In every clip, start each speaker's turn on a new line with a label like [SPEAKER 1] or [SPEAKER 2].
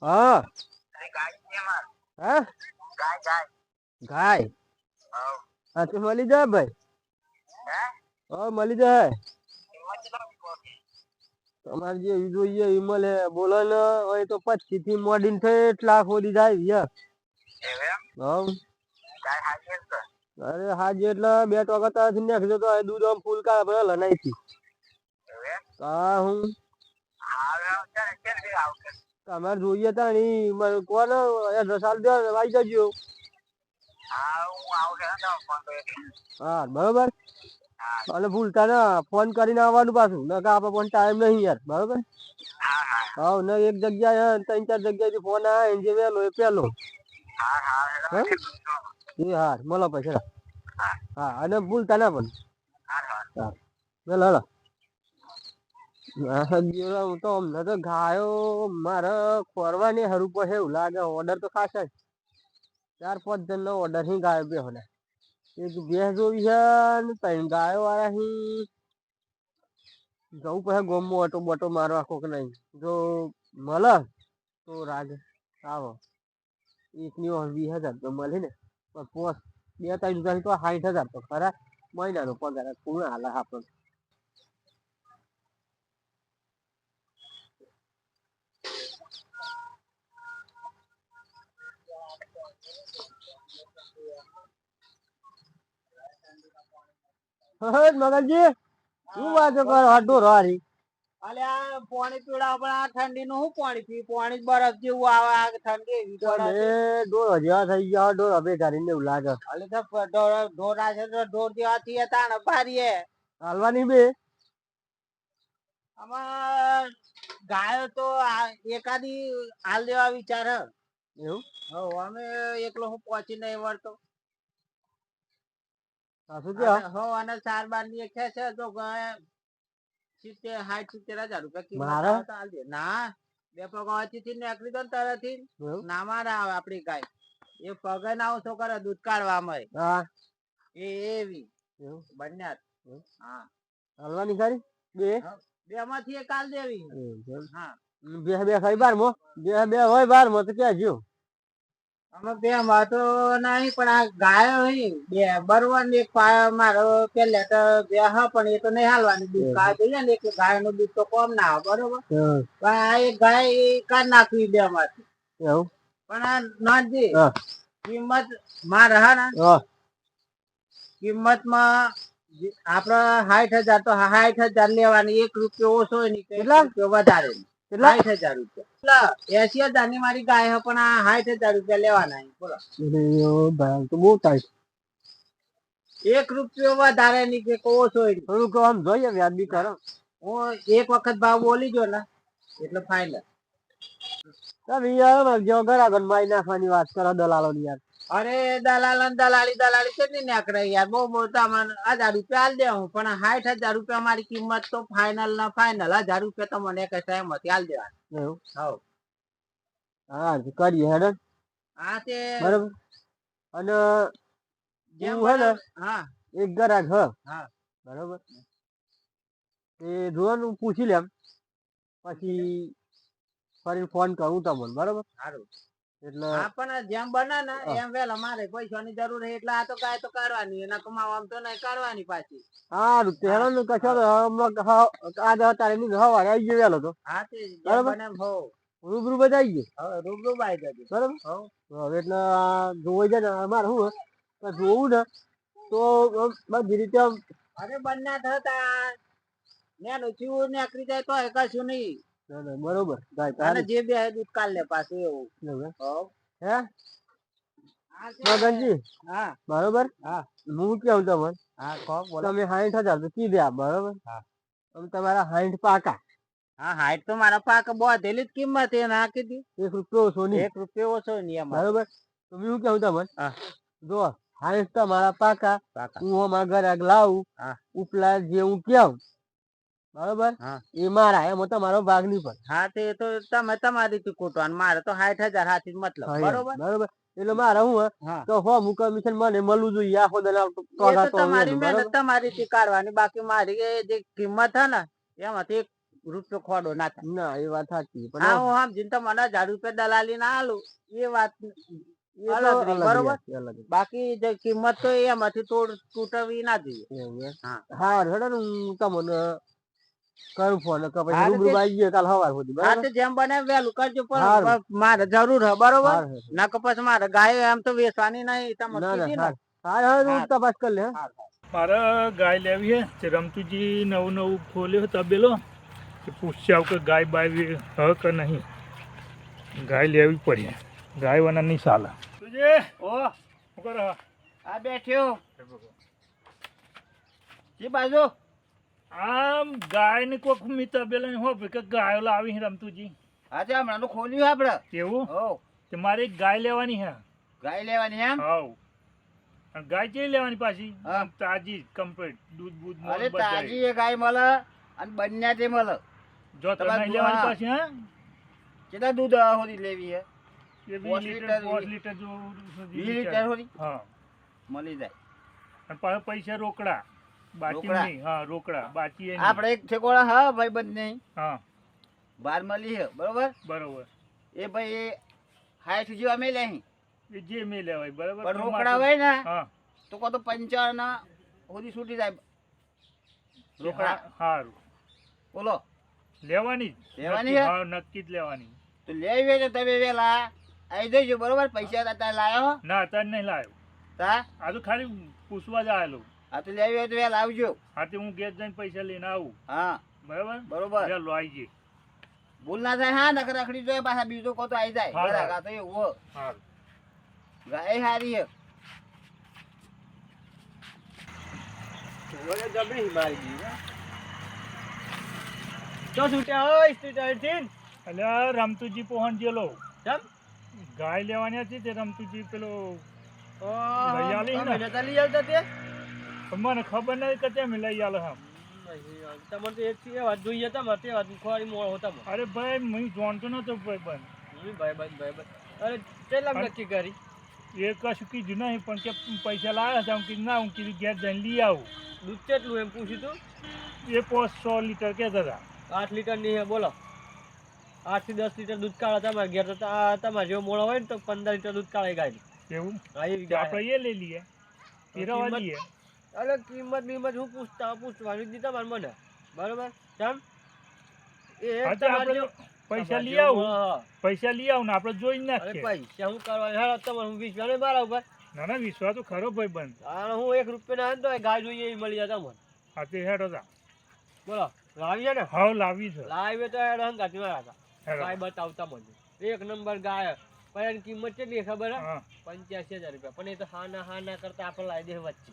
[SPEAKER 1] હા હા ગાય હા તો મળી જાય ભાઈ. હા મળી જાય. તમારે જે જોઈએ એ મળે. બોલો ને હોય તો 25 થી મોડીને ઠેઠ લાખ સુધી જાય. હવ અરે હાજી એટલે 2 ટકા નાખજો તો દૂધ આમ ફૂલ કાઢે ભલે નહીં. હા હું તમારે જોઈએ તા ની કોને એડ્રેસ આલ દો આવી જજો. હા બરોબર. અને ભૂલતા ના ફોન કરીને આવવાનું પાછું ન આપડે પણ ટાઈમ નહીં યાર બરોબર. હા ને એક જગ્યા 3-4 જગ્યાથી ફોન આવે જે વેલો એ પેલો. એ હા મળો પછી. હા અને ભૂલતા ના પણ. હા હું તો અમને તો ગાયો મારે ફરવાની હારું પડે એવું લાગે. ઓર્ડર તો ખાસ જ 4-5 જણ નો ઓર્ડર ગાયો બેહોના. એક ભેંસ જોવી છે ને 3 ગાયો આયા. જવું પછી ગોમમાં ઓટો બોટો મારવા કોક નહીં જો મળે તો રાજ આવો. એકની 20,000 તો મળે ને પણ 2-3 તો 60,000 તો ખરા મહિનાનો પગાર કોણ હાલે આપણને. મગનજી શું વાતો કરો ઢોરો હારી.
[SPEAKER 2] અલ્યા પાણી પીવડાવ પણ આ ઠંડી નું શું પાણી પી પાણી બરફ જેવું આવે ઠંડી એવી
[SPEAKER 1] ઢોરો જેવા થઈ ગયા ઢોરો ભેગા કરીને એવું લાગે.
[SPEAKER 2] ઢોર છે તો ઢોર જેવા થઈએ તાણ ભારીએ
[SPEAKER 1] હાલવાની બે
[SPEAKER 2] આમાં ગાયો તો એકાદી હાલ દેવા વિચાર
[SPEAKER 1] એવું
[SPEAKER 2] અમે એકલો હું પહોંચી નહીં વળતો. અને 4-12 ની છે તો 70,000 રૂપિયા કિંમત. ના 2 પગાવતી થી નીકળી દો ને તરથી ના મારા આવે આપડી ગાય એ પગે ના આવો તો કરે દૂધ કાઢવામાં એવી બંને હા
[SPEAKER 1] હાલવાની ખરી
[SPEAKER 2] બે માંથી એક કાલ દેવી. હા
[SPEAKER 1] બે ખાઈ બે હોય બાર માં તો ક્યાં જ્યો
[SPEAKER 2] અમે બે માં તો નહીં પણ આ ગાયો બે બરોબર એક મારો પેલે તો બે પણ એ તો નહીં હાલવાની દૂધ ગાય જોઈએ ને એટલે ગાય નું દૂધ તો કોમ ના આવે બરોબર. પણ આ એક ગાય કાઢ નાખવી બે માંથી
[SPEAKER 1] એવું
[SPEAKER 2] પણ આ નાજી કિંમત મારે હા ને કિંમત માં આપડે 60,000 તો 60,000 લેવાની 1 રૂપિયો ઓછો વધારે 60,000 રૂપિયા 80,000 ની મારી ગાય પણ આ 60,000 રૂપિયા લેવાના બોલો.
[SPEAKER 1] તો બહુ થાય
[SPEAKER 2] 1 રૂપિયો વધારે ની કે ઓછો
[SPEAKER 1] થોડુંક આમ જોઈએ વ્યાજબી કરો.
[SPEAKER 2] હું એક વખત ભાવ બોલી જો ને એટલે ફાઇનલ.
[SPEAKER 1] ઘરાગન મારી નાખવાની વાત કરો દલાલો ની યાર.
[SPEAKER 2] અરે દલાલી કેટલી નીકળે યાર બહુ મોટા 1,000 રૂપિયા હાલ દે હું પણ 60,000 રૂપિયા મારી કિંમત તો ફાઇનલ ના ફાઇનલ 1,000 રૂપિયા તો મને કઈ ટાઈમ હતી હાલ દેવા.
[SPEAKER 1] હા કરીએ હેડો
[SPEAKER 2] હા તે
[SPEAKER 1] બરોબર. અને
[SPEAKER 2] હા
[SPEAKER 1] એક ગ્રાહક બરોબર એ જોવાનું પૂછી લેમ પછી ફરી ફોન કરું તમને બરોબર.
[SPEAKER 2] સારું એટલે પણ જેમ બને ને એમ વેલા મારે પૈસાની જરૂર છે એટલે આ તો ગાય તો કાઢવાની એના કમાવા તો નહીં કાઢવાની પાછી.
[SPEAKER 1] સારું તેનો ને કશો આજે તારે ની હવારે આવી ગયો વેલો તો
[SPEAKER 2] હા તે જેમ બને એમ
[SPEAKER 1] રૂબરૂ બધા આવી ગયો
[SPEAKER 2] રૂબરૂ બાઈ જજો
[SPEAKER 1] બરોબર. હવે એટલે જોવાઈ જાય ને અમારે શું જોવું ને તો બધી રીતે
[SPEAKER 2] અરે બંને થતા નેનું ચીવું નીકળી જાય તો કશું નહીં
[SPEAKER 1] બરોબર
[SPEAKER 2] જે બે દૂધ કાલ લે પાછું એવું
[SPEAKER 1] હે મગનજી બરોબર. હું કેવું તમને તમે 60,000 તો કીધા બરોબર. તમારા 60 પાકા.
[SPEAKER 2] હા 60 તો મારા પાક બોધેલી જ કિંમત એ ના કીધી
[SPEAKER 1] 1 રૂપિયો ઓછો નહીં
[SPEAKER 2] 1 રૂપિયો ઓછો નહીં
[SPEAKER 1] બરોબર. તો હું કેવું તમને જો 60 તો મારા પાકા હું અમારા ઘરે લાવું ઉપલા જે હું કેવું બરોબર એ મારા એમાં તમારો ભાગ નહીં પડે.
[SPEAKER 2] હા તે તો તમે તમારી રીતે કૂટવાનું મારે તો 60,000 હાથી મતલબ બરોબર
[SPEAKER 1] બરોબર. એટલે મારે હું તો હું કમિશન મને મળવું જોઈએ આખો
[SPEAKER 2] તમારી મહેનત તમારી રીતે કાઢવાની બાકી મારી જે કિંમત હે ને એમાંથી રૂપિયો ખોડો ના થાય.
[SPEAKER 1] ના એ વાત સાચી પણ
[SPEAKER 2] હા હું સમજીને તમને 1000 રૂપિયા દલાલી ના આલું એ વાત
[SPEAKER 1] એ તો
[SPEAKER 2] અલગ રહી,
[SPEAKER 1] અલગ
[SPEAKER 2] બરોબર.
[SPEAKER 1] વાત છે, અલગ વાત.
[SPEAKER 2] બાકી જે કિંમત તો એમાંથી તૂટવી ના જોઈએ.
[SPEAKER 1] એવું એમ?
[SPEAKER 2] હા
[SPEAKER 1] હા હેડો ને હું તમને કરું ફોન કે પછી
[SPEAKER 2] હા તો
[SPEAKER 1] રૂબરૂ
[SPEAKER 2] તે-
[SPEAKER 1] આવી જઈએ કાલ સવાર સુધી
[SPEAKER 2] હા
[SPEAKER 1] બરાબર.
[SPEAKER 2] તો જેમ બને એમ વહેલું કરજો
[SPEAKER 1] હારું.
[SPEAKER 2] પણ મારે જરૂર હે, બરોબર.
[SPEAKER 1] હારું, હારું.
[SPEAKER 2] ના કે પછી મારે ગાય એમ તો વેચવાની નહીં તમે
[SPEAKER 1] ના ના
[SPEAKER 2] કીધી ને.
[SPEAKER 1] હારું. હારું હું
[SPEAKER 2] હારું.
[SPEAKER 1] તપાસ કરી લે.
[SPEAKER 2] હારું.
[SPEAKER 3] મારે ગાય લેવી છે તે રમતુજી નવું નવું ખોલ્યો તબેલો કે પૂછશે આવું કે ગાય બાય હ કે નહીં ગાય લેવી પડે ગાય વાના નહીં ચાલે તુજે
[SPEAKER 2] ઓ
[SPEAKER 3] શું કરે
[SPEAKER 2] આ બેઠ્યો જી બાજુ
[SPEAKER 3] આમ ગાય ને કોઈક મી તબેલા હો કે ગાયો લાવી છે રમતુજી
[SPEAKER 2] હા તે હમણાં તો ખોલ્યું આપડે.
[SPEAKER 3] એવું
[SPEAKER 2] હો
[SPEAKER 3] તે મારે એક ગાય લેવાની છે
[SPEAKER 2] ગાય લેવાની એમ.
[SPEAKER 3] હાવ અને ગાય કેવી લેવાની પાછી
[SPEAKER 2] હા.
[SPEAKER 3] તાજી કમ્પ્લીટ દૂધ બૂધ મોળ
[SPEAKER 2] અરે
[SPEAKER 3] બધાય.
[SPEAKER 2] તાજી એ ગાય મળે અને બંને તે મળે.
[SPEAKER 3] જો
[SPEAKER 2] તમારે
[SPEAKER 3] તમે લેવાની
[SPEAKER 2] હા.
[SPEAKER 3] પાછી હા
[SPEAKER 2] કેટલા દૂધ હોરી લેવી હે?
[SPEAKER 3] એ
[SPEAKER 2] 5 લીટર
[SPEAKER 3] 5 લીટર જો
[SPEAKER 2] 20 લીટર હોરી
[SPEAKER 3] હા
[SPEAKER 2] મળી જાય.
[SPEAKER 3] અને પાછા પૈસા રોકડા બાકી
[SPEAKER 2] રોકડા?
[SPEAKER 3] નહીં હા રોકડા બાકી એ નહીં.
[SPEAKER 2] આપણે એક ઠેકોડા હા ભાઈ બંને
[SPEAKER 3] હા
[SPEAKER 2] બાર મળી હે, બરોબર.
[SPEAKER 3] બરોબર
[SPEAKER 2] એ ભાઈ 60 જેવા મેં લે
[SPEAKER 3] એ જે મેં લેવાય બરોબર
[SPEAKER 2] પણ
[SPEAKER 3] તમારે
[SPEAKER 2] રોકડા
[SPEAKER 3] તો-
[SPEAKER 2] હોય ને
[SPEAKER 3] હા
[SPEAKER 2] તો કહો તો 55 સુધી છૂટી જાય રોકડા.
[SPEAKER 3] સારું
[SPEAKER 2] બોલો
[SPEAKER 3] લેવાની જ
[SPEAKER 2] લેવાની
[SPEAKER 3] નક્કી.
[SPEAKER 2] હે?
[SPEAKER 3] હા નક્કી જ લેવાની
[SPEAKER 2] તો લેવી હોય તો તમે વેલા આવી જજો, બરોબર. પૈસા અત્યારે લાયો
[SPEAKER 3] ના અત્યારે નહીં લાવ્યો
[SPEAKER 2] તા
[SPEAKER 3] આ તો ખાલી પૂછવા જ આવેલો
[SPEAKER 2] આ તો લેવી હોય તો વેલા આવજો.
[SPEAKER 3] હા તે હું ઘેર જઈને પૈસા લઈને આવું
[SPEAKER 2] હા
[SPEAKER 3] બરાબર
[SPEAKER 2] બરોબર.
[SPEAKER 3] ચાલો આવી જઈએ
[SPEAKER 2] ભૂલ ના થાય. હા નકર રખડી જોઈએ પાછા બીજો કહો તો આવી જાય.
[SPEAKER 3] હા,
[SPEAKER 2] બરાબર.
[SPEAKER 3] હા.
[SPEAKER 2] આ તો એવું હો.
[SPEAKER 3] સારું
[SPEAKER 2] ગાય હારી હે.
[SPEAKER 1] તો છૂટ્યા હોય સ્ટેશન
[SPEAKER 3] એટલે આ રમતુજી પહોંચ ગયેલો
[SPEAKER 1] કેમ?
[SPEAKER 3] ગાય લેવાની હતી તે રમતુજી પેલો
[SPEAKER 1] ઓહ,
[SPEAKER 3] લઈ આલી ને?
[SPEAKER 1] અમે નતા લઈ આવતા તે
[SPEAKER 3] મને ખબર નહીં કે તેમ લઈ આલો હમ
[SPEAKER 1] તમારે તો એક એ વાત જોઈએ તમારે તે વાત ખોરી મોળ હોતા
[SPEAKER 3] અરે ભાઈ હું જાણતો નતો ભાઈ બંધ
[SPEAKER 1] ભાઈ અરે કેટલા નક્કી કરી
[SPEAKER 3] એ કશું કીધું નહીં પણ કે પૈસા લાવ્યા હતા હું કીધું ના હું કીધું ઘેર જઈને લઈ આવું
[SPEAKER 1] દૂધ કેટલું એમ પૂછ્યું તું
[SPEAKER 3] એ 100 લીટર કહેતા હતા
[SPEAKER 1] 8 લીટર ની હે બોલો 8 થી 10 લીટર દૂધ કાઢે તમારે ઘેર તો તમારે જેવો મોળો હોય ને તો 15 લીટર દૂધ કાઢે ગાય
[SPEAKER 3] એવું
[SPEAKER 1] હા એવી
[SPEAKER 3] તો
[SPEAKER 1] ગાય
[SPEAKER 3] આપણે એ લઈ લઈએ પીરવા
[SPEAKER 1] કિંમત-
[SPEAKER 3] લઈએ
[SPEAKER 1] અરે કિંમત હું પૂછવાનું જ દીધા મને બરોબર કેમ એ
[SPEAKER 3] હા તો
[SPEAKER 1] તમારે
[SPEAKER 3] આપણે
[SPEAKER 1] જેવો-
[SPEAKER 3] પૈસા
[SPEAKER 1] તમારે
[SPEAKER 3] લઈ
[SPEAKER 1] જેવો
[SPEAKER 3] આવું
[SPEAKER 1] મોળો, હા.
[SPEAKER 3] પૈસા લઈ આવું ને આપણે જોઈ
[SPEAKER 1] અરે
[SPEAKER 3] નાખીએ
[SPEAKER 1] પૈસા હું કરવા હેડો તમારે હું વિશ્વાસ નહીં મારા ઉપર
[SPEAKER 3] ના ના વિશ્વાસ તો ખરો ભાઈ બંધ
[SPEAKER 1] અને હું 1 રૂપિયા ના તો ગાય જોઈએ એવી મળી જાય તમને
[SPEAKER 3] હા તે હેડો તા
[SPEAKER 1] બોલો લાવીએ ને
[SPEAKER 3] હાવ લાવી છે
[SPEAKER 1] લાવીએ તો હેડો હંગાતી મારા હતા
[SPEAKER 3] હેડો
[SPEAKER 1] ગાય બતાવતા મને 1 નંબર ગાય પણ એની કિંમત કેટલી ખબર હે
[SPEAKER 3] હા
[SPEAKER 1] 85,000 રૂપિયા પણ એ તો હા ના કરતા આપણે લાવી દે વચ્ચે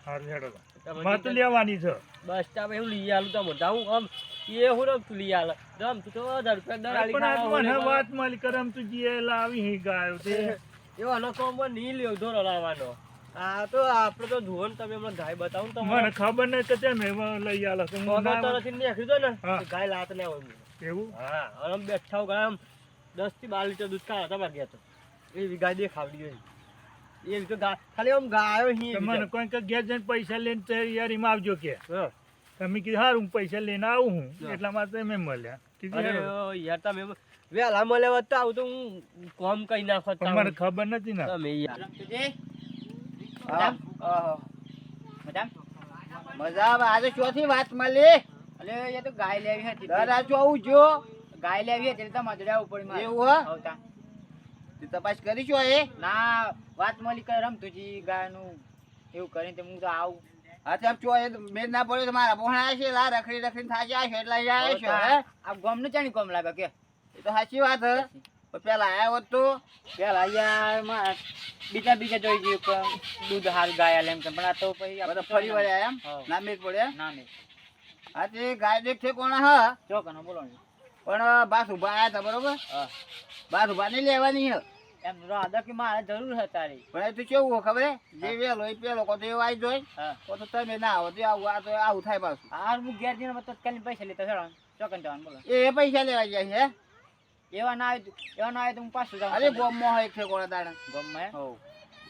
[SPEAKER 3] હારું હેડો તા
[SPEAKER 1] તમે
[SPEAKER 3] મારે તો લેવાની છે
[SPEAKER 1] બસ તમે હું લઈ આલું તમને હું આમ એ હું રમતું લઈ આલે રમતું તો 1000 રૂપિયા દરાળી
[SPEAKER 3] પણ
[SPEAKER 1] ખાવા
[SPEAKER 3] મને
[SPEAKER 1] હોય
[SPEAKER 3] વાત મળી કરમ તું જે લાવી હી ગાયો તે
[SPEAKER 1] એવો નકોમ નહીં લ્યો ધોરો લાવવાનો આ તો આપણે તો જુઓ ને તમે હમણાં ગાય બતાવો ને
[SPEAKER 3] મને
[SPEAKER 1] તમારે
[SPEAKER 3] ખબર નહીં કે તેમ એમાં લઈ આલો તો હું ના-
[SPEAKER 1] તરફથી નીકળી દો ને
[SPEAKER 3] હા.
[SPEAKER 1] તો ગાય લાત ના હોય
[SPEAKER 3] એવું
[SPEAKER 1] હા અને આમ બેઠા હો ગાય આમ 10 થી 12 લીટર દૂધ કાઢે તમારે ગયા તો એવી ગાય દેખાવડી હોય એ રીતે ગાય ખાલી આમ ગાયો
[SPEAKER 3] તો મને કોઈ કે ઘેર જઈને પૈસા લઈને તૈયારીમાં આવજો કે
[SPEAKER 1] હા
[SPEAKER 3] તમે કીધું સારું હું પૈસા લઈને આવું હું
[SPEAKER 1] હા.
[SPEAKER 3] એટલા માટે મેં મળ્યા કીધું
[SPEAKER 1] અરે
[SPEAKER 3] હેડો.
[SPEAKER 1] યાર તમે વહેલા મળે હોત તો આવું તો હું કોમ કઈ નાખત
[SPEAKER 3] પણ મને ખબર નથી ને
[SPEAKER 1] તમે યાર
[SPEAKER 2] હા. ઓહો. મજા આવે. આજે ચોથી વાત મળી.
[SPEAKER 4] અલે એ તો ગાય લેવી હતી
[SPEAKER 2] દર આ આવું જો
[SPEAKER 4] ગાય લેવી હતી એટલે તમારે જોડે આવવું પડ્યું મારે.
[SPEAKER 2] એવું હે?
[SPEAKER 4] આવતા.
[SPEAKER 2] તે તપાસ કરી છો એ?
[SPEAKER 4] ના વાત મળી કઈ રમતુજી ગાયનું એવું કરીને તો હું તો આવું
[SPEAKER 2] હા તેમ છો એ મેળ ના પડ્યો તો મારા ભોણા છે લા રખડી રખડીને થાકી આવ્યો એટલે અહીંયા આવ્યો છો હે?
[SPEAKER 4] આ ગોમ નું ચાણી કોમ લાગે કે
[SPEAKER 2] એ તો સાચી વાત હે પણ પેલા આયા હોત તો
[SPEAKER 4] પેલા અહીંયા બીજા જોઈ ગયું કે દૂધ હાલ ગાય આલે એમ કે પણ આ તો પછી
[SPEAKER 2] બધા
[SPEAKER 4] આપણે
[SPEAKER 2] ફરી વળ્યા એમ
[SPEAKER 4] હા.
[SPEAKER 2] ના મેળ પડ્યા
[SPEAKER 4] ના નહીં
[SPEAKER 2] હા તે ગાય દેખ છે કોણ હા
[SPEAKER 4] ચોકનો બોલો ને
[SPEAKER 2] પણ બાસ ઉભા આયા હતા બરોબર
[SPEAKER 4] હા
[SPEAKER 2] બાસ ઉભા નહીં લેવાની હે
[SPEAKER 4] એમ રાધા કે મારે જરૂર છે તારી
[SPEAKER 2] પણ એ તો કેવું હોય ખબર હે? જે વેલો એ પેલો કો તો એવો આવી જોઈ
[SPEAKER 4] હા
[SPEAKER 2] કો તો તમે ના આવો તો આવું આ તો આવું થાય પાછું
[SPEAKER 4] હાર હું ઘેર જઈને તત્કાલીન પૈસા લેતા ચડો ચોકન જવાનું બોલો
[SPEAKER 2] એ પૈસા લેવા જાય છે હે?
[SPEAKER 4] એવા ના આવે તો હું પાછું જાઉં
[SPEAKER 2] અરે ગોમમાં હોય એક ઠેકોણા દાડા
[SPEAKER 4] ગોમમાં હે?
[SPEAKER 2] હોવ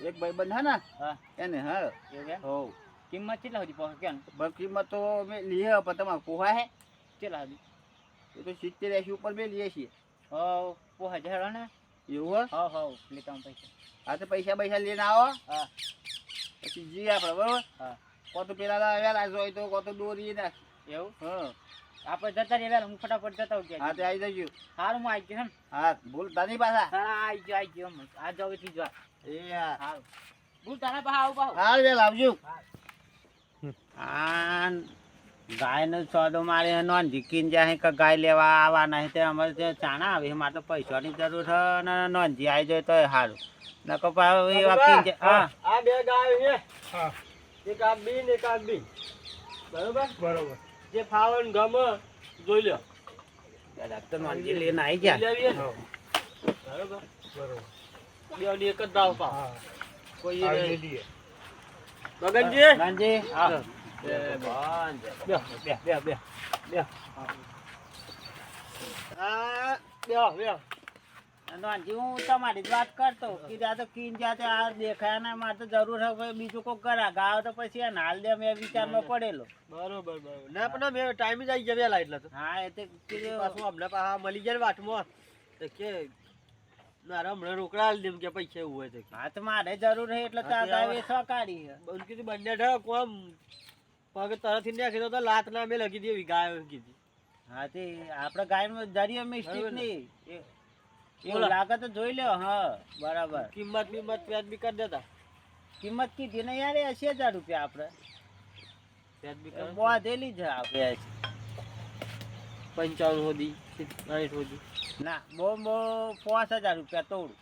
[SPEAKER 2] એક ભાઈ બંધ હે ને
[SPEAKER 4] હા
[SPEAKER 2] એને હા
[SPEAKER 4] એવું એમ?
[SPEAKER 2] હોવ
[SPEAKER 4] કિંમત કેટલા સુધી પહોંચે કેમ
[SPEAKER 2] પણ કિંમત તો મેં લીએ પણ તમારે પોહા હે
[SPEAKER 4] કેટલા સુધી
[SPEAKER 2] એ તો 70-80 ઉપર મેલીએ છીએ.
[SPEAKER 4] પોહ હજાર ને
[SPEAKER 2] એવું હો?
[SPEAKER 4] હા લેતા હું પૈસા.
[SPEAKER 2] હા તો પૈસા લઈને આવો.
[SPEAKER 4] હા
[SPEAKER 2] પછી જઈએ આપણે બરોબર.
[SPEAKER 4] હા
[SPEAKER 2] કો તો પેલા વેલા હોય તો કો તો દોરી નાખી.
[SPEAKER 4] એવું
[SPEAKER 2] હા
[SPEAKER 4] આપણે જતા રહીએ હું ફટાફટ જતા હું
[SPEAKER 2] હા તે આવી જજો.
[SPEAKER 4] સારું હું આવી ગયો
[SPEAKER 2] હા ભૂલતા નહીં પાછા.
[SPEAKER 4] હા આવી ગયો આ જાવ થી જો
[SPEAKER 2] એ હા
[SPEAKER 4] સારું હું તારા પાસે આવું પાછું.
[SPEAKER 2] હાલ વેલા આવજો. આ ગાયનો સોદો મારે નોન જીકીને જાય કે ગાય લેવા આવવાના તે અમારે ત્યાં ચાણા આવે મારે તો પૈસાની જરૂર છે ને નોનજી આવી જાય તો સારું નકો હા
[SPEAKER 1] આ બે ગાયો છે,
[SPEAKER 3] હા
[SPEAKER 1] એક આ બી ને એક આ બી. બરોબર,
[SPEAKER 3] બરોબર.
[SPEAKER 1] જે ફાવન ગમે જોઈ લો.
[SPEAKER 2] તો નોનજી લઈને આવી ગયા.
[SPEAKER 1] લેવી છે ને?
[SPEAKER 3] હા
[SPEAKER 1] બરોબર,
[SPEAKER 3] બરોબર.
[SPEAKER 1] બેવની એક જ દાવ પાવ.
[SPEAKER 3] હા
[SPEAKER 1] કોઈ
[SPEAKER 3] આવી
[SPEAKER 1] નહીં.
[SPEAKER 3] લઈએ.
[SPEAKER 1] મગનજી
[SPEAKER 2] નોનજી હા
[SPEAKER 1] બે બે બે બે. આ બે.
[SPEAKER 2] નોનજી હું તમારી જ વાત કરતો કે આ તો કીન જાતે આ દેખાય ને મારે તો જરૂર છે કોઈ બીજું કોઈ કરા ગાવ તો પછી એને હાલ દે મેં વિચારમાં પડેલો.
[SPEAKER 1] બરોબર. ના પણ મેં ટાઈમ જ આવી ગયા વેલા એટલે તો.
[SPEAKER 2] હા એ તો કીધું
[SPEAKER 1] પાછું અમને પાછા મળી જાય ને વાટમાં તો કે મારા હમણાં રોકડા આલી દેમ કે પૈસા એવું હોય તો કે.
[SPEAKER 2] હા તો મારે જરૂર છે એટલે તો આ ગાય વેચવા કાઢી છે.
[SPEAKER 1] બંધ કીધું બંને ઢળ કોમ પગ તરથી નાખી તો લાત ના મેં લગી દેવી ગાય કીધી.
[SPEAKER 2] હા તે આપણે ગાયમાં જરીએ મિસ્ટેક
[SPEAKER 1] બરાબર ને?
[SPEAKER 2] નહીં એવું લાગે તો જોઈ લ્યો. હા બરાબર
[SPEAKER 1] કિંમત વ્યાજ બી કરી દેતા.
[SPEAKER 2] કિંમત કીધી ને યાર 80,000 રૂપિયા આપણે
[SPEAKER 1] વ્યાજ બી કરે.
[SPEAKER 2] બોધેલી છે આપણે
[SPEAKER 1] 55 સુધી 60 સુધી.
[SPEAKER 2] ના બહુ 5,000 રૂપિયા તોડું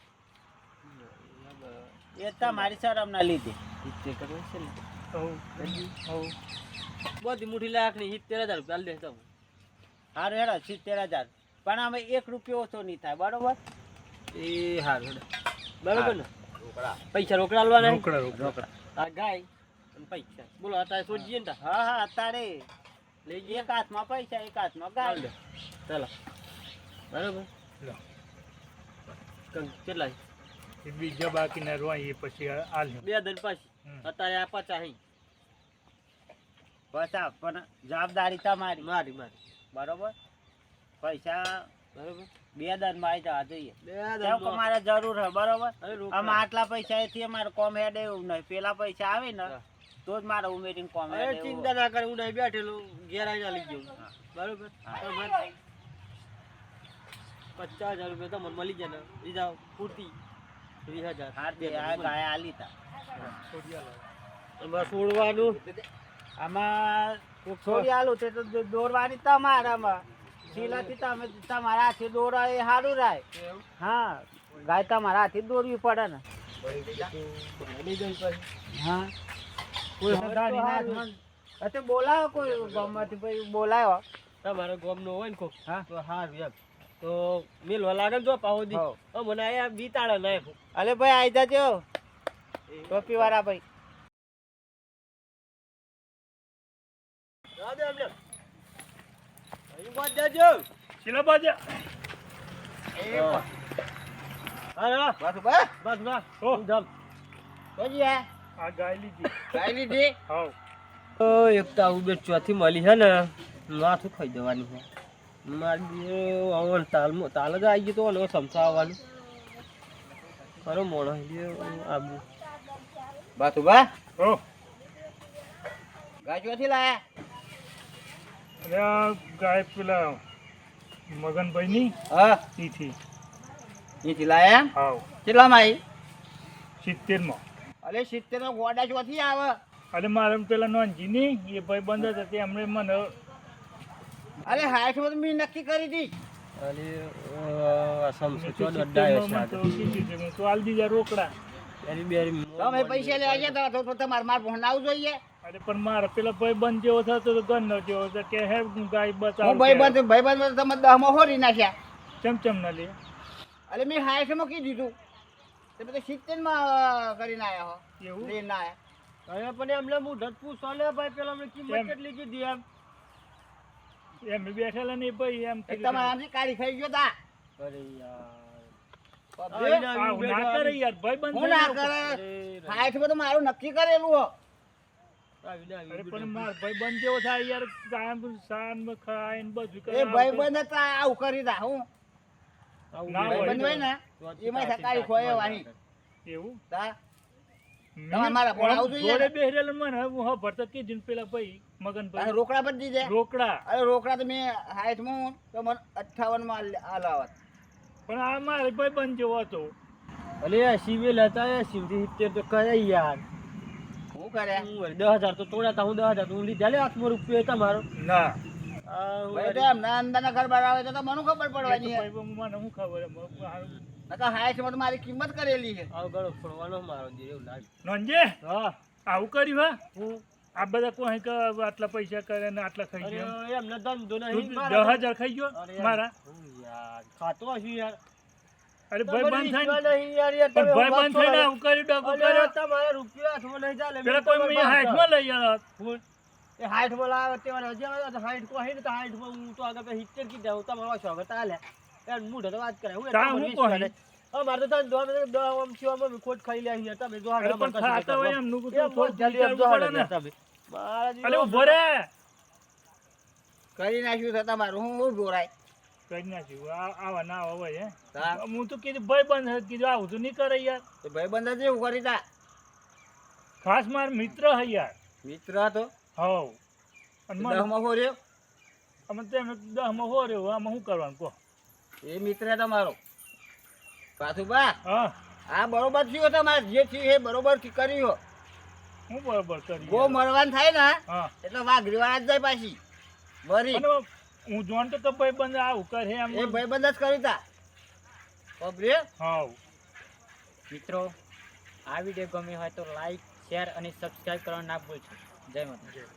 [SPEAKER 2] એ તમારી શરમ ના લીધે.
[SPEAKER 1] બધી મુઠ્ઠી લાખ ની 70,000 રૂપિયા આલી દે તમે.
[SPEAKER 2] સારું હેડો 70,000 પણ અમે 1 રૂપિયો ઓછો નહીં થાય બરોબર.
[SPEAKER 1] એ હારું બરોબર ને. પૈસા રોકડા આલવાના.
[SPEAKER 3] રોકડા.
[SPEAKER 1] આ ગાય અને પૈસા બોલો અત્યારે સોજીએ ને તા.
[SPEAKER 2] હા અત્યારે
[SPEAKER 1] લઈ જઈએ.
[SPEAKER 2] એક હાથમાં પૈસા એક હાથમાં ગાય.
[SPEAKER 1] ચાલો બરોબર.
[SPEAKER 3] લો.
[SPEAKER 1] કેટલા
[SPEAKER 3] એ બીજા બાકીના રોય એ પછી આલ્યો.
[SPEAKER 1] 2 દિન પછી અત્યારે આ 50
[SPEAKER 2] બસ આ પણ જવાબદારી તમારી
[SPEAKER 1] મારી
[SPEAKER 2] બરોબર. પૈસા
[SPEAKER 1] બરોબર.
[SPEAKER 2] 2 દરમાં આવી જવા જોઈએ.
[SPEAKER 1] 2
[SPEAKER 2] કેમ કે મારે જરૂર છે બરોબર.
[SPEAKER 1] અરે રોકડા.
[SPEAKER 2] આમાં આટલા પૈસા એથી અમારે કોમ હેડે એવું નહીં. પેલા પૈસા આવે ને
[SPEAKER 1] હા.
[SPEAKER 2] તો જ મારે ઉમેરીને કોમ
[SPEAKER 1] અરે
[SPEAKER 2] હેડે એવું.
[SPEAKER 1] ચિંતા ના કરે હું નહીં બેઠેલો ઘેર આવીને લઈ જવું. બરોબર.
[SPEAKER 2] હા.
[SPEAKER 1] તમારે 50,000 રૂપિયા તમને મળી જાય ને લઈ જાઓ પૂરતી 20,000.
[SPEAKER 2] હા તે આ ગાય આલી તા.
[SPEAKER 1] એમાં છોડવાનું
[SPEAKER 2] આમાં છોડી આલું તે તો દોરવાની તમારામાં શીલાથી તમે તમારા હાથે દોરા એ સારું રાય. હા ગાય તમારા હાથે દોરવી પડે ને. હા કોઈ હગાની હાથમાં એટલે બોલાવો કોઈ ગામમાંથી ભાઈ બોલાવો.
[SPEAKER 1] તમારો ગોમ નો હોય ને કોક
[SPEAKER 2] હા
[SPEAKER 1] તો હારું એમ તો મેલવા લાગે ને જો પાહો દી
[SPEAKER 2] હોવ.
[SPEAKER 1] મને આયા બીતાળે નાખ.
[SPEAKER 2] અલે ભાઈ આવી જજો ટોપી વાળા ભાઈ.
[SPEAKER 1] રાધે એમને અહીં બાદ દેજો
[SPEAKER 3] ચીલા બાજે.
[SPEAKER 1] હા
[SPEAKER 2] બસ બસ
[SPEAKER 1] બસ ના
[SPEAKER 3] ઓ
[SPEAKER 1] જમ
[SPEAKER 2] પછી હે
[SPEAKER 3] આ ગાય લીધી.
[SPEAKER 2] ગાય લીધી.
[SPEAKER 3] હાવ.
[SPEAKER 1] તો એક તો આવું બે ચોથી મળી છે ને માથું ખાઈ જવાની છે મારી તાલ જ આવી ગયું તો સમસાવવાનું ખરો મોણો આબુ
[SPEAKER 2] બસ બસ
[SPEAKER 3] ઓ
[SPEAKER 2] ગાય ચોથી લાયા.
[SPEAKER 3] અરે આ ગાય પેલા મગનભાઈની
[SPEAKER 2] હા
[SPEAKER 3] ઈથી.
[SPEAKER 2] નીચે લાયા
[SPEAKER 3] હાવ.
[SPEAKER 2] કેટલામાં આવી?
[SPEAKER 3] 70 માં.
[SPEAKER 2] અલે 70 નો ગોડા ચોથી આવે.
[SPEAKER 3] અરે મારે પેલા નોનજીની એ ભાઈ બંધ હતા તે એમણે મને
[SPEAKER 2] અરે 60 માં તો મેં નક્કી કરી દી.
[SPEAKER 1] અને
[SPEAKER 3] મને તો કીધું કે હું તો આલ દીધા રોકડા.
[SPEAKER 2] તમે પૈસા લેવા ગયા તો તમારે માર ફોન આવું જોઈએ.
[SPEAKER 3] અરે પણ મારે પેલા ભાઈ બંધ જેવો થતો તો ગંનો જેવો તો કે હે ગાય બતાવ.
[SPEAKER 2] હું ભાઈબંધ તમે 10 માં હોરી નાખ્યા.
[SPEAKER 3] ચમ ના લે.
[SPEAKER 2] અરે મેં 60 માં કીધું તું તમે તો 70 માં કરીને આયા હો.
[SPEAKER 3] એવું
[SPEAKER 2] લઈને આયા.
[SPEAKER 1] હવે પણ એમને હું ધત પૂછો લે ભાઈ પેલા અમને કિંમત
[SPEAKER 3] એમ.
[SPEAKER 1] કેટલી કીધી એમ
[SPEAKER 3] એમ બેઠેલા નહીં ભાઈ એમ
[SPEAKER 2] એક તમારા આમથી કાઢી ખાઈ ગયો તા.
[SPEAKER 1] અરે યાર
[SPEAKER 3] આ હું ના કરે યાર ભાઈ બંધ
[SPEAKER 2] હું ના કરે 60 માં તો મારું નક્કી કરેલું હો.
[SPEAKER 3] અરે પણ માર ભાઈ બંધ જેવો થાય યાર કામ સાન ખાય ને બધું કરે
[SPEAKER 2] એ ભાઈબંધ હતા આવું કરી દા હું
[SPEAKER 3] ના હોય
[SPEAKER 2] ભાઈબંધ હોય ને એમાં સકાળી ખોય વાહી
[SPEAKER 3] એવું
[SPEAKER 2] તા તમારે મારા ફોન આવું જોઈએ
[SPEAKER 3] જોડે બેહરેલ મને હું હા ભરતો કીધું પેલા ભાઈ મગન
[SPEAKER 2] અને
[SPEAKER 3] ભાઈ
[SPEAKER 2] રોકડા પર દીધે
[SPEAKER 3] રોકડા
[SPEAKER 2] અરે રોકડા તો મેં 60 માં તો મને 58 માં આલાવત
[SPEAKER 3] પણ આ મારે ભાઈ બંધ જેવો હતો
[SPEAKER 1] અલે સિવિલ હતા એ સિવિલ 70 તો કરે યાર
[SPEAKER 2] હું કરે
[SPEAKER 1] 10,000 તો તોડ્યા તા હું 10,000 તો લીધા લે હાથમાં રૂપિયો તમારો
[SPEAKER 3] ના
[SPEAKER 2] ભાઈ તો એમ નાના ઘર બાર આવે તો મને ખબર પડવાની
[SPEAKER 3] ભાઈ મને શું ખબર
[SPEAKER 2] નકા 60 માં તો મારી કિંમત કરેલી છે
[SPEAKER 1] આવ ગળો ફોડવાનો મારો જે એવું લાગે
[SPEAKER 3] નંજે
[SPEAKER 1] હા
[SPEAKER 3] આવું કર્યું હા
[SPEAKER 1] હું
[SPEAKER 3] આ બધા કોઈ કે આટલા પૈસા કરે ને આટલા ખાઈ ગયો
[SPEAKER 1] અરે એમને ધંધો નહીં
[SPEAKER 3] 10,000 ખાઈ ગયો મારા
[SPEAKER 1] યાર ખાતો હશું યાર
[SPEAKER 3] અરે ભાઈ બંધ થાય ને
[SPEAKER 1] નહીં યાર યાર
[SPEAKER 3] પણ ભાઈ બંધ થઈને આવું કર્યું ડગો કર્યો
[SPEAKER 1] તમારા રૂપિયા હાથમાં નહીં ચાલે
[SPEAKER 3] પેલા કોઈ મેં હાથમાં લઈ ગયા
[SPEAKER 1] એ 60 માં લાવે તે વાળા હજી આવે તો 60 કો હે ને તો 60 માં હું તો આગળ 70 કી જાઉં તમારો સ્વાગત આલે યાર મૂઢ તો વાત કરે હું
[SPEAKER 3] તા હું કહું
[SPEAKER 1] અમારે તો ધંધો અમે 10 આમ થયો ખોટ ખાઈ લે યાર તમે જો
[SPEAKER 3] અરે પણ ખાતા હોય એમ નું તો થોડું
[SPEAKER 1] જલ્દી
[SPEAKER 3] વિચારવું પડે ને
[SPEAKER 1] તમે મારા
[SPEAKER 3] અરે ઉભો રે
[SPEAKER 2] કરી નાખ્યું છે તમારું હું જોરાય
[SPEAKER 3] કઈ નાખ્યું આવા ના હોય હે
[SPEAKER 2] તા
[SPEAKER 3] હું તો કીધું ભાઈ બંધ કીધું આવું તો નહીં કરે યાર
[SPEAKER 2] તે ભાઈબંધ જ એવું કરી તા
[SPEAKER 3] ખાસ માર મિત્ર હે યાર
[SPEAKER 2] મિત્ર હતો
[SPEAKER 3] હવ અને મને
[SPEAKER 2] 10 માં ફોર્યો
[SPEAKER 3] અમે તેમ 10 માં હો રહ્યો આમાં શું કરવાનું કહો
[SPEAKER 2] એ મિત્ર તમારો પાછું બા
[SPEAKER 3] હા
[SPEAKER 2] આ બરોબર થયું તમારે જે થયું એ બરોબર કર્યું
[SPEAKER 3] હું બરોબર કરી
[SPEAKER 2] ગો મરવાન થાય ને
[SPEAKER 3] હા
[SPEAKER 2] એટલે વાઘરી વાળા જ જાય પાછી વરી
[SPEAKER 3] અને હું જોણતો તો ભાઈ બંધ આવું કરે એમ
[SPEAKER 2] એ ભાઈબંધ જ કરી તા બબરે
[SPEAKER 3] હાવ
[SPEAKER 4] મિત્રો આ વિડીયો ગમ્યો હોય તો લાઈક શેર અને સબસ્ક્રાઇબ કરવાનું ના ભૂલશો જય માતા.